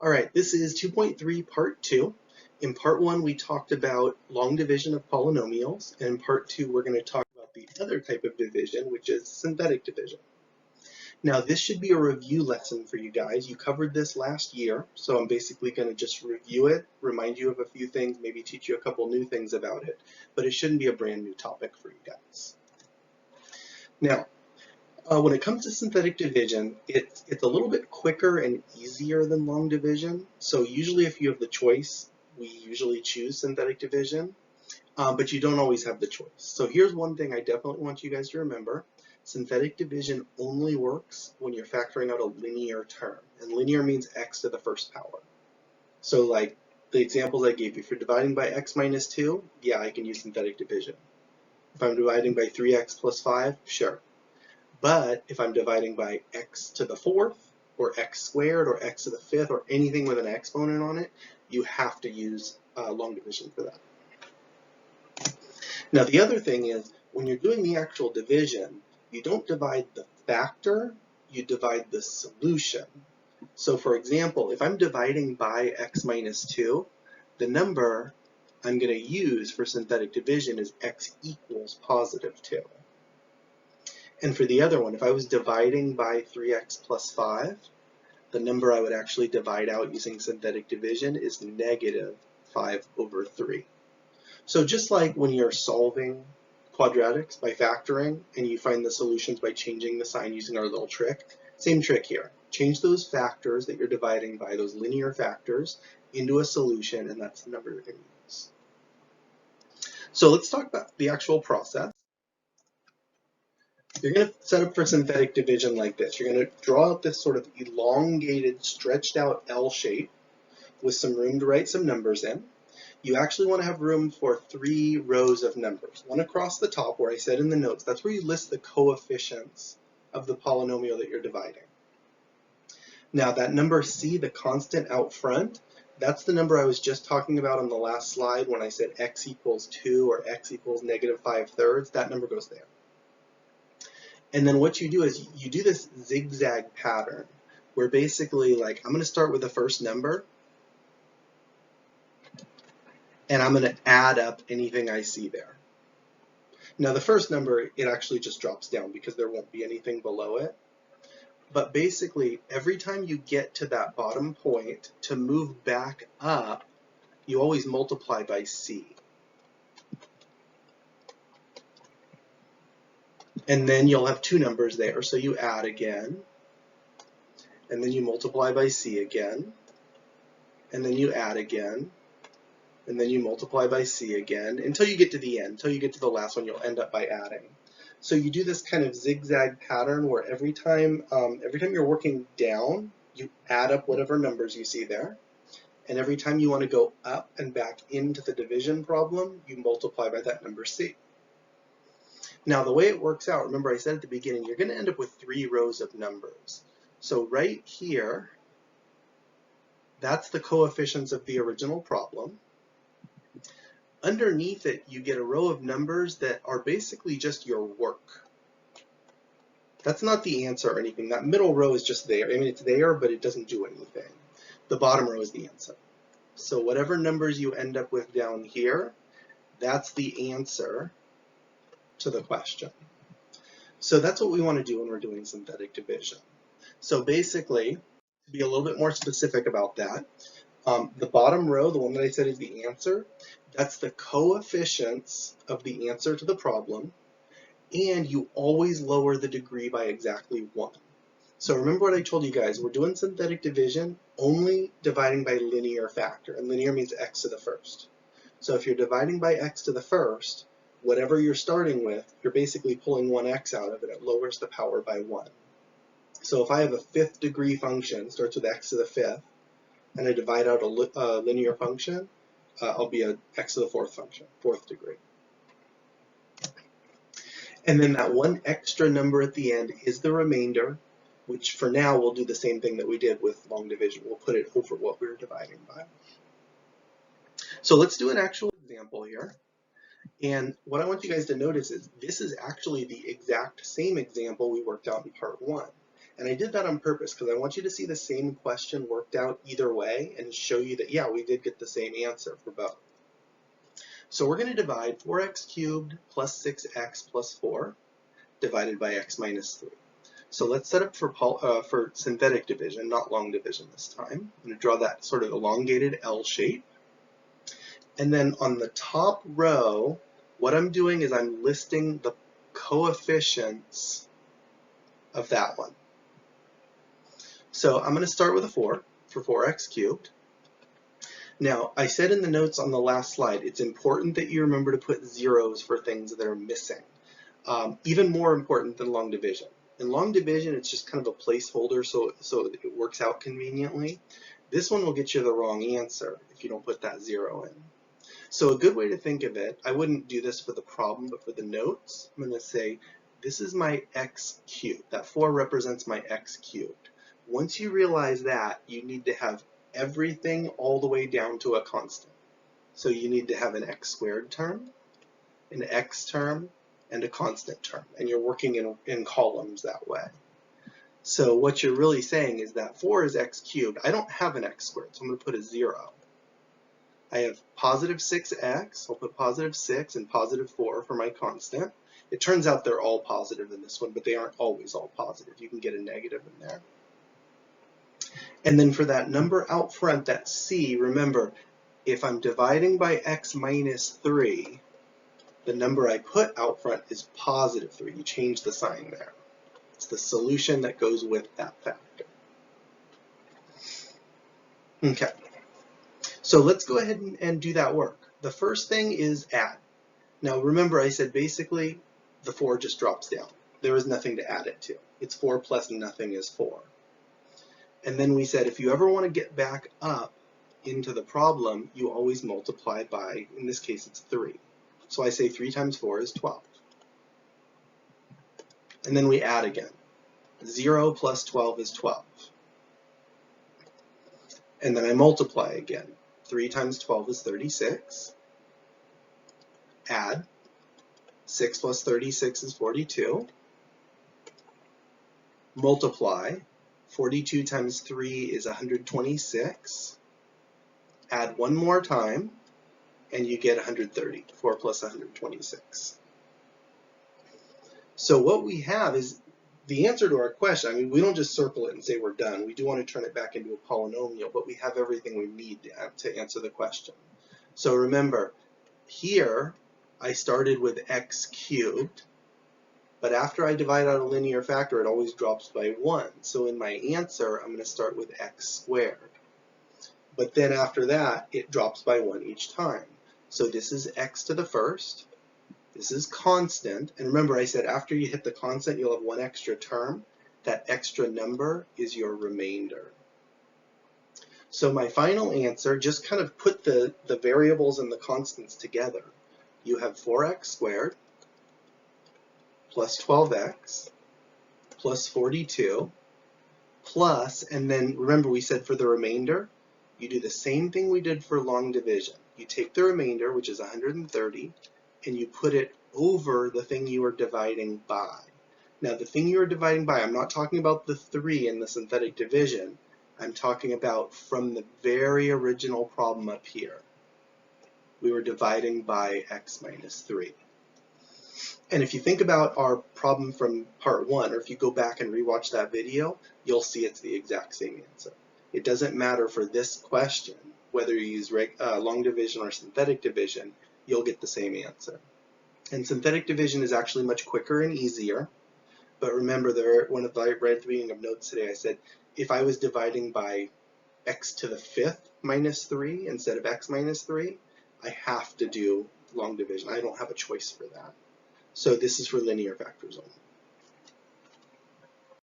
All right, this is 2.3 part 2. In part 1 we talked about long division of polynomials, and in part 2 we're going to talk about the other type of division, which is synthetic division. Now this should be a review lesson for you guys. You covered this last year, so I'm basically going to just review it, remind you of a few things, maybe teach you a couple new things about it, but it shouldn't be a brand new topic for you guys. Now, when it comes to synthetic division, it's a little bit quicker and easier than long division. So usually if you have the choice, we usually choose synthetic division, but you don't always have the choice. So here's one thing I definitely want you guys to remember. Synthetic division only works when you're factoring out a linear term. And linear means x to the first power. So like the examples I gave you, if you're dividing by x minus 2, yeah, I can use synthetic division. If I'm dividing by 3x plus 5, sure. But if I'm dividing by x to the fourth, or x squared, or x to the fifth, or anything with an exponent on it, you have to use long division for that. Now the other thing is, when you're doing the actual division, you don't divide the factor, you divide the solution. So for example, if I'm dividing by x minus 2, the number I'm going to use for synthetic division is x equals positive 2. And for the other one, if I was dividing by 3x plus 5, the number I would actually divide out using synthetic division is negative 5 over 3. So just like when you're solving quadratics by factoring and you find the solutions by changing the sign using our little trick, same trick here. Change those factors that you're dividing by, those linear factors, into a solution, and that's the number you're going to use. So let's talk about the actual process. You're going to set up for synthetic division like this. You're going to draw out this sort of elongated, stretched out L shape with some room to write some numbers in. You actually want to have room for 3 rows of numbers. One across the top, where I said in the notes, that's where you list the coefficients of the polynomial that you're dividing. Now that number C, the constant out front, that's the number I was just talking about on the last slide when I said x equals 2 or x equals negative 5/3. That number goes there. And then what you do is you do this zigzag pattern where basically, like, I'm going to start with the first number and I'm going to add up anything I see there. Now the first number, it actually just drops down because there won't be anything below it. But basically, every time you get to that bottom point, to move back up, you always multiply by C. And then you'll have 2 numbers there, so you add again, and then you multiply by C again, and then you add again, and then you multiply by C again, until you get to the end, until you get to the last one, you'll end up by adding. So you do this kind of zigzag pattern where every time you're working down, you add up whatever numbers you see there, and every time you want to go up and back into the division problem, you multiply by that number C. Now the way it works out, remember I said at the beginning, you're going to end up with 3 rows of numbers. So right here, that's the coefficients of the original problem. Underneath it, you get a row of numbers that are basically just your work. That's not the answer or anything. That middle row is just there. I mean, it's there, but it doesn't do anything. The bottom row is the answer. So whatever numbers you end up with down here, that's the answer to the question. So that's what we want to do when we're doing synthetic division. So basically, to be a little bit more specific about that, the bottom row, the one that I said is the answer, that's the coefficients of the answer to the problem, and you always lower the degree by exactly 1. So remember what I told you guys, we're doing synthetic division only dividing by linear factor, and linear means x to the first. So if you're dividing by x to the first, whatever you're starting with, you're basically pulling 1x out of it. It lowers the power by 1. So if I have a 5th degree function, starts with x to the 5th, and I divide out a linear function, I'll be a x to the 4th function, 4th degree. And then that one extra number at the end is the remainder, which for now we'll do the same thing that we did with long division. We'll put it over what we were dividing by. So let's do an actual example here. And what I want you guys to notice is this is actually the exact same example we worked out in part 1. And I did that on purpose because I want you to see the same question worked out either way and show you that, yeah, we did get the same answer for both. So we're going to divide 4x cubed plus 6x plus 4 divided by x minus 3. So let's set up for synthetic division, not long division this time. I'm going to draw that sort of elongated L shape. And then on the top row, what I'm doing is I'm listing the coefficients of that one. So I'm going to start with a 4 for 4x cubed. Now, I said in the notes on the last slide, it's important that you remember to put zeros for things that are missing. Even more important than long division. In long division, it's just kind of a placeholder so it works out conveniently. This one will get you the wrong answer if you don't put that 0 in. So a good way to think of it, I wouldn't do this for the problem, but for the notes, I'm going to say, this is my x cubed. That 4 represents my x cubed. Once you realize that, you need to have everything all the way down to a constant. So you need to have an x squared term, an x term, and a constant term. And you're working in columns that way. So what you're really saying is that 4 is x cubed. I don't have an x squared, so I'm going to put a 0. I have positive 6x, I'll put positive 6 and positive 4 for my constant. It turns out they're all positive in this one, but they aren't always all positive. You can get a negative in there. And then for that number out front, that c, remember, if I'm dividing by x minus 3, the number I put out front is positive 3. You change the sign there. It's the solution that goes with that factor. Okay, so let's go ahead and do that work. The first thing is add. Now remember I said basically the 4 just drops down. There is nothing to add it to. It's 4 plus nothing is 4. And then we said if you ever want to get back up into the problem, you always multiply by, in this case it's 3. So I say 3 times 4 is 12. And then we add again. 0 plus 12 is 12. And then I multiply again. 3 times 12 is 36. Add. 6 plus 36 is 42. Multiply. 42 times 3 is 126. Add one more time, and you get 130. 4 plus 126. So what we have is the answer to our question. I mean, we don't just circle it and say we're done. We do want to turn it back into a polynomial, but we have everything we need to answer the question. So remember, here I started with x cubed, but after I divide out a linear factor, it always drops by 1. So in my answer, I'm going to start with x squared. But then after that, it drops by 1 each time. So this is x to the first. This is constant. And remember, I said after you hit the constant, you'll have one extra term. That extra number is your remainder. So my final answer, just kind of put the variables and the constants together. You have 4x squared plus 12x plus 42 plus, and then remember we said for the remainder, you do the same thing we did for long division. You take the remainder, which is 130, and you put it over the thing you are dividing by. Now the thing you are dividing by, I'm not talking about the 3 in the synthetic division. I'm talking about from the very original problem up here. We were dividing by x minus 3. And if you think about our problem from part 1, or if you go back and rewatch that video, you'll see it's the exact same answer. It doesn't matter for this question, whether you use long division or synthetic division, you'll get the same answer. And synthetic division is actually much quicker and easier. But remember, right at the beginning of notes today, I said, if I was dividing by x to the 5th minus 3 instead of x minus 3, I have to do long division. I don't have a choice for that. So this is for linear factors only.